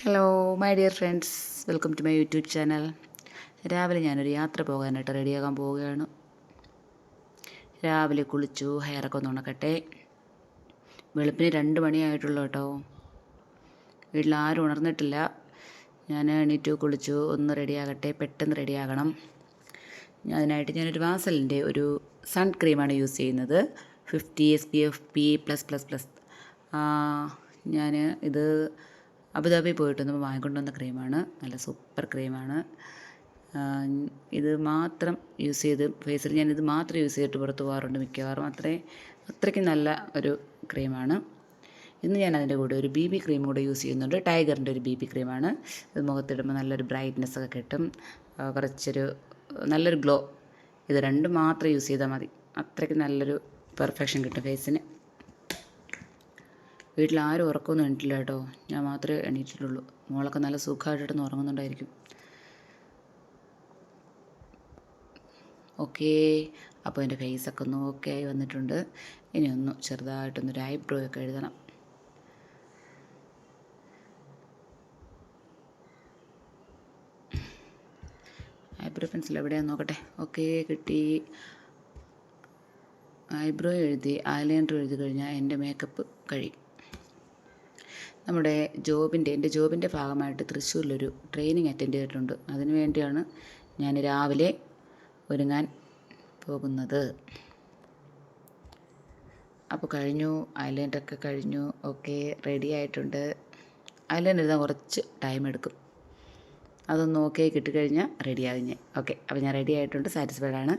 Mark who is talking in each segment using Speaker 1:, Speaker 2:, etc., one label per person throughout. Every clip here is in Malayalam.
Speaker 1: Hello my dear friends, welcome to my YouTube channel. രാവിലെ ഞാനൊരു യാത്ര പോകാനായിട്ട് റെഡിയാകാൻ പോവുകയാണ്. രാവിലെ കുളിച്ചു, ഹെയറൊക്കെ ഒന്ന് ഉണക്കട്ടെ. വെളുപ്പിന് 2 മണിയായിട്ടുള്ളൂ കേട്ടോ. വീട്ടിൽ ആരും ഉണർന്നിട്ടില്ല. ഞാൻ എണീറ്റു, കുളിച്ചു, ഒന്ന് റെഡിയാകട്ടെ, പെട്ടെന്ന് റെഡിയാകണം. അതിനായിട്ട് ഞാനൊരു വാസലിൻ്റെ ഒരു സൺ ക്രീമാണ് യൂസ് ചെയ്യുന്നത്. 50 SPF PA+++. ഞാൻ ഇത് അബുദാബി പോയിട്ടൊന്ന് വാങ്ങിക്കൊണ്ടുവന്ന ക്രീമാണ്. നല്ല സൂപ്പർ ക്രീമാണ്. ഇത് മാത്രം യൂസ് ചെയ്ത് ഫേസിൽ ഞാനിത് മാത്രം യൂസ് ചെയ്തിട്ട് പുറത്ത് പോകാറുണ്ട് മിക്കവാറും. അത്രയ്ക്ക് നല്ല ഒരു ക്രീമാണ്. ഇന്ന് ഞാൻ അതിൻ്റെ കൂടെ ഒരു BB ക്രീം കൂടെ യൂസ് ചെയ്യുന്നുണ്ട്. ടൈഗറിൻ്റെ ഒരു BB ക്രീമാണ്. ഇത് മുഖത്തിടുമ്പോൾ നല്ലൊരു ബ്രൈറ്റ്നെസ്സൊക്കെ കിട്ടും, നല്ലൊരു ഗ്ലോ. ഇത് രണ്ടും മാത്രം യൂസ് ചെയ്താൽ മതി. അത്രയ്ക്ക് നല്ലൊരു പെർഫെക്ഷൻ കിട്ടും ഫേസിന്. വീട്ടിൽ ആരും ഉറക്കമൊന്നും എണീറ്റില്ല കേട്ടോ. ഞാൻ മാത്രമേ എണീറ്റിട്ടുള്ളൂ. മോളൊക്കെ നല്ല സുഖമായിട്ടൊന്ന് ഉറങ്ങുന്നുണ്ടായിരിക്കും. ഓക്കേ, അപ്പോൾ എൻ്റെ ഫേസൊക്കെ ഒന്ന് ഓക്കെ ആയി വന്നിട്ടുണ്ട്. ഇനി ഒന്ന് ചെറുതായിട്ടൊന്നൊരു ഐബ്രോ ഒക്കെ എഴുതണം. ഐബ്രോ പെൻസിൽ എവിടെയാണെന്ന് നോക്കട്ടെ. ഓക്കെ, കിട്ടി. ഐബ്രോ എഴുതി, ഐലൈനർ എഴുതി കഴിഞ്ഞാൽ എൻ്റെ മേക്കപ്പ് കഴിയും. എൻ്റെ ജോബിൻ്റെ ഭാഗമായിട്ട് തൃശ്ശൂരിലൊരു ട്രെയിനിങ് അറ്റൻഡ് ചെയ്തിട്ടുണ്ട്. അതിനു വേണ്ടിയാണ് ഞാൻ രാവിലെ ഒരുങ്ങാൻ പോകുന്നത്. അപ്പോൾ കഴിഞ്ഞു, ഐലൈനറൊക്കെ കഴിഞ്ഞു. ഓക്കെ, റെഡി ആയിട്ടുണ്ട്. ഐലൈനർ എഴുതാൻ കുറച്ച് ടൈം എടുക്കും. അതൊന്ന് ഓക്കെ കിട്ടിക്കഴിഞ്ഞാൽ റെഡിയാകും ഞാൻ. ഓക്കെ, അപ്പോൾ ഞാൻ റെഡി ആയിട്ടുണ്ട്, സാറ്റിസ്ഫൈഡ് ആണ്.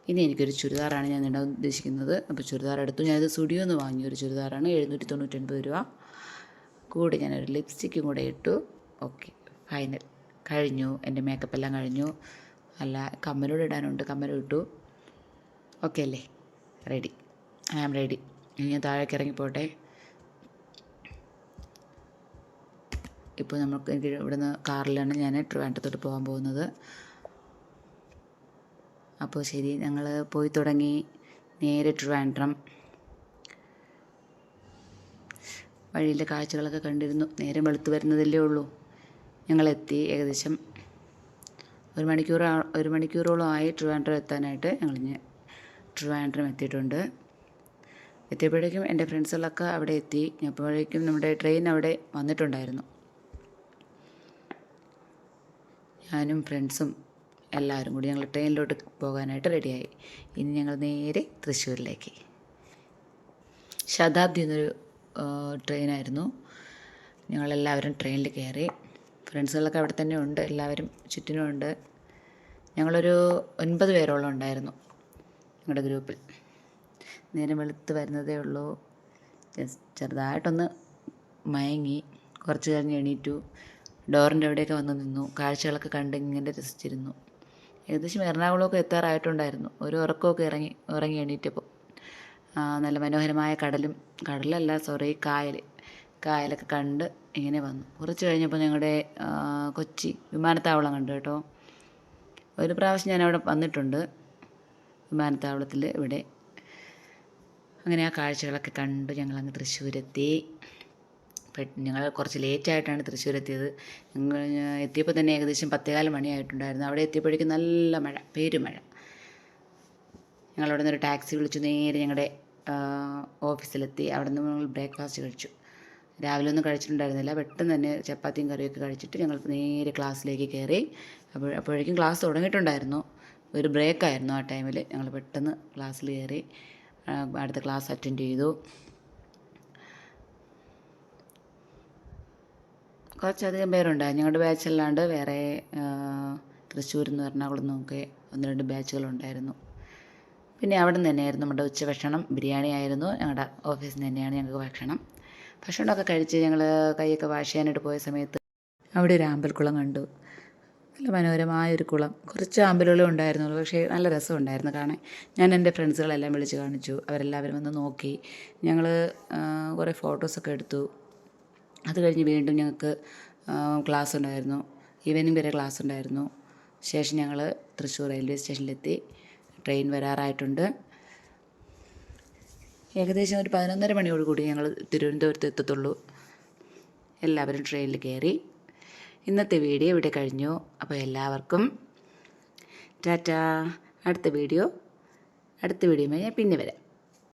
Speaker 1: ഇനി എനിക്കൊരു ചുരിദാറാണ് ഞാൻ ഇടാൻ ഉദ്ദേശിക്കുന്നത്. അപ്പോൾ ചുരിദാർ എടുത്തു. ഞാനിത് സ്റ്റുഡിയോന്ന് വാങ്ങിയൊരു ചുരിദാറാണ്. 799 രൂപ. കൂടെ ഞാനൊരു ലിപ്സ്റ്റിക്കും കൂടെ ഇട്ടു. ഓക്കെ, ഫൈനൽ കഴിഞ്ഞു. എൻ്റെ മേക്കപ്പ് എല്ലാം കഴിഞ്ഞു. കമ്മലൂടെ ഇടാനുണ്ട്, കമ്മലും ഇട്ടു. ഓക്കെ അല്ലേ? Ready, I am ready. ഇനി ഞാൻ താഴേക്ക് ഇറങ്ങിപ്പോട്ടെ. ഇപ്പോൾ എനിക്ക് ഇവിടുന്ന് കാറിലാണ് ഞാൻ ട്രിവാൻഡ്രത്തോട്ട് പോകാൻ പോകുന്നത്. അപ്പോൾ ശരി, ഞങ്ങൾ പോയി തുടങ്ങി. നേരെ ട്രിവാൻഡ്രം. വഴിയിലെ കാഴ്ചകളൊക്കെ കണ്ടിരുന്നു. നേരം വെളുത്ത് വരുന്നതല്ലേ ഉള്ളൂ. ഞങ്ങളെത്തി. ഏകദേശം ഒരു മണിക്കൂറോളം ആയി ട്രിവാൻഡ്രം എത്താനായിട്ട്. ഞങ്ങളിഞ്ഞ് ട്രിവാൻഡ്രം എത്തിയിട്ടുണ്ട്. എത്തിയപ്പോഴേക്കും എൻ്റെ ഫ്രണ്ട്സുകളൊക്കെ അവിടെ എത്തി. അപ്പോഴേക്കും നമ്മുടെ ട്രെയിൻ അവിടെ വന്നിട്ടുണ്ടായിരുന്നു. ഞാനും ഫ്രണ്ട്സും എല്ലാവരും കൂടി ഞങ്ങൾ ട്രെയിനിലോട്ട് പോകാനായിട്ട് റെഡിയായി. ഇനി ഞങ്ങൾ നേരെ തൃശ്ശൂരിലേക്ക്. ശതാബ്ദി എന്നൊരു ട്രെയിനായിരുന്നു. ഞങ്ങളെല്ലാവരും ട്രെയിനിൽ കയറി. ഫ്രണ്ട്സുകളൊക്കെ അവിടെ തന്നെ ഉണ്ട്, എല്ലാവരും ചുറ്റിനുമുണ്ട്. ഞങ്ങളൊരു 9 പേരോളം ഉണ്ടായിരുന്നു ഞങ്ങളുടെ ഗ്രൂപ്പിൽ. നേരം വെളുത്ത് വരുന്നതേ ഉള്ളൂ. ചെറുതായിട്ടൊന്ന് മയങ്ങി. കുറച്ച് കഴിഞ്ഞ് എണീറ്റു. ഡോറിൻ്റെ അവിടെയൊക്കെ വന്ന് നിന്നു. കാഴ്ചകളൊക്കെ കണ്ട് ഇങ്ങനെ രസിച്ചിരുന്നു. ഏകദേശം എറണാകുളമൊക്കെ എത്താറായിട്ടുണ്ടായിരുന്നു. ഒരു ഉറക്കമൊക്കെ ഉറങ്ങി എണീറ്റപ്പോൾ. നല്ല മനോഹരമായ കായലൊക്കെ കണ്ട് ഇങ്ങനെ വന്നു. കുറച്ച് കഴിഞ്ഞപ്പോൾ ഞങ്ങളുടെ കൊച്ചി വിമാനത്താവളം കണ്ടു കേട്ടോ. ഒരു പ്രാവശ്യം ഞാൻ അവിടെ വന്നിട്ടുണ്ട്, വിമാനത്താവളത്തിൽ ഇവിടെ. അങ്ങനെ ആ കാഴ്ചകളൊക്കെ കണ്ടു ഞങ്ങളങ്ങ് തൃശ്ശൂരെത്തി. ഞങ്ങൾ കുറച്ച് ലേറ്റായിട്ടാണ് തൃശ്ശൂരെത്തിയത്. ഞങ്ങൾ എത്തിയപ്പോൾ തന്നെ ഏകദേശം 10:15 മണിയായിട്ടുണ്ടായിരുന്നു. അവിടെ എത്തിയപ്പോഴേക്കും നല്ല മഴ, പെരുമഴ. ഞങ്ങളവിടെ നിന്നൊരു ടാക്സി വിളിച്ചു നേരെ ഞങ്ങളുടെ ഓഫീസിലെത്തി. അവിടെ നിന്ന് ഞങ്ങൾ ബ്രേക്ക്ഫാസ്റ്റ് കഴിച്ചു. രാവിലെ ഒന്നും കഴിച്ചിട്ടുണ്ടായിരുന്നില്ല. പെട്ടെന്ന് തന്നെ ചപ്പാത്തിയും കറിയൊക്കെ കഴിച്ചിട്ട് ഞങ്ങൾ നേരെ ക്ലാസ്സിലേക്ക് കയറി. അപ്പോഴേക്കും ക്ലാസ് തുടങ്ങിയിട്ടുണ്ടായിരുന്നു. ഒരു ബ്രേക്കായിരുന്നു ആ ടൈമിൽ. ഞങ്ങൾ പെട്ടെന്ന് ക്ലാസ്സിൽ കയറി അടുത്ത ക്ലാസ് അറ്റൻഡ് ചെയ്തു. കുറച്ചധികം പേരുണ്ടായിരുന്നു ഞങ്ങളുടെ ബാച്ചല്ലാണ്ട്. വേറെ തൃശ്ശൂരിൽ നിന്ന് എറണാകുളത്തു നിന്നൊക്കെ 1-2 ബാച്ചുകളുണ്ടായിരുന്നു. പിന്നെ അവിടെ നിന്ന് തന്നെയായിരുന്നു നമ്മുടെ ഉച്ചഭക്ഷണം. ബിരിയാണി ആയിരുന്നു. ഞങ്ങളുടെ ഓഫീസിൽ നിന്ന് തന്നെയാണ് ഞങ്ങൾക്ക് ഭക്ഷണമൊക്കെ കഴിച്ച് ഞങ്ങൾ കൈയൊക്കെ വാഷ് ചെയ്യാനായിട്ട് പോയ സമയത്ത് അവിടെ ഒരു ആമ്പൽക്കുളം കണ്ടു. നല്ല മനോഹരമായൊരു കുളം. കുറച്ച് ആമ്പലുകളും ഉണ്ടായിരുന്നുള്ളൂ, പക്ഷേ നല്ല രസമുണ്ടായിരുന്നു കാണാൻ. ഞാൻ എൻ്റെ ഫ്രണ്ട്സുകളെല്ലാം വിളിച്ച് കാണിച്ചു. അവരെല്ലാവരും വന്ന് നോക്കി. ഞങ്ങൾ കുറേ ഫോട്ടോസൊക്കെ എടുത്തു. അത് കഴിഞ്ഞ് വീണ്ടും ഞങ്ങൾക്ക് ക്ലാസ് ഉണ്ടായിരുന്നു. ഈവനിങ് വരെ ക്ലാസ് ഉണ്ടായിരുന്നു. ശേഷം ഞങ്ങൾ തൃശ്ശൂർ റെയിൽവേ സ്റ്റേഷനിലെത്തി. ട്രെയിൻ വരാറായിട്ടുണ്ട്. ഏകദേശം ഒരു 11:30 മണിയോട് കൂടി ഞങ്ങൾ തിരുവനന്തപുരത്ത് എത്തത്തുള്ളൂ. എല്ലാവരും ട്രെയിനിൽ കയറി. ഇന്നത്തെ വീഡിയോ ഇവിടെ കഴിഞ്ഞു. അപ്പോൾ എല്ലാവർക്കും ടാറ്റാ. അടുത്ത വീഡിയോയുമായി ഞാൻ പിന്നെ വരാം.